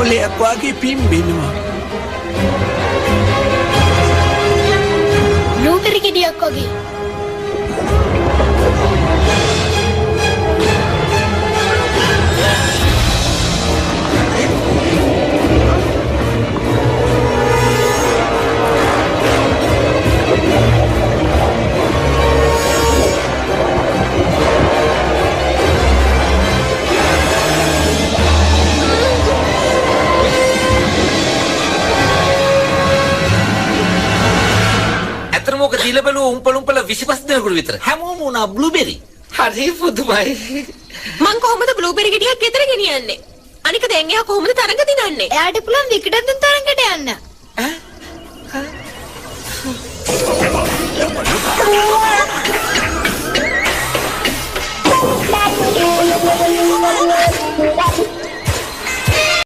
මොලයක් වගේ පිම්බෙනවා. බ්ලූබෙරි ගෙඩියක් වගේ. දීලා බැලුවා උම්පලුම්පල 25 දෙනෙකුට විතර. හැමෝම උනා බ්ලූබෙරි. හරි පුදුමයි. මං කොහොමද බ්ලූබෙරි ගෙඩියක් ගෙදර ගෙනියන්නේ? අනික දැන් එයා කොහොමද තරඟ දිනන්නේ? එයාට පුළුවන් විකටන් තරඟට යන්න. ඈ?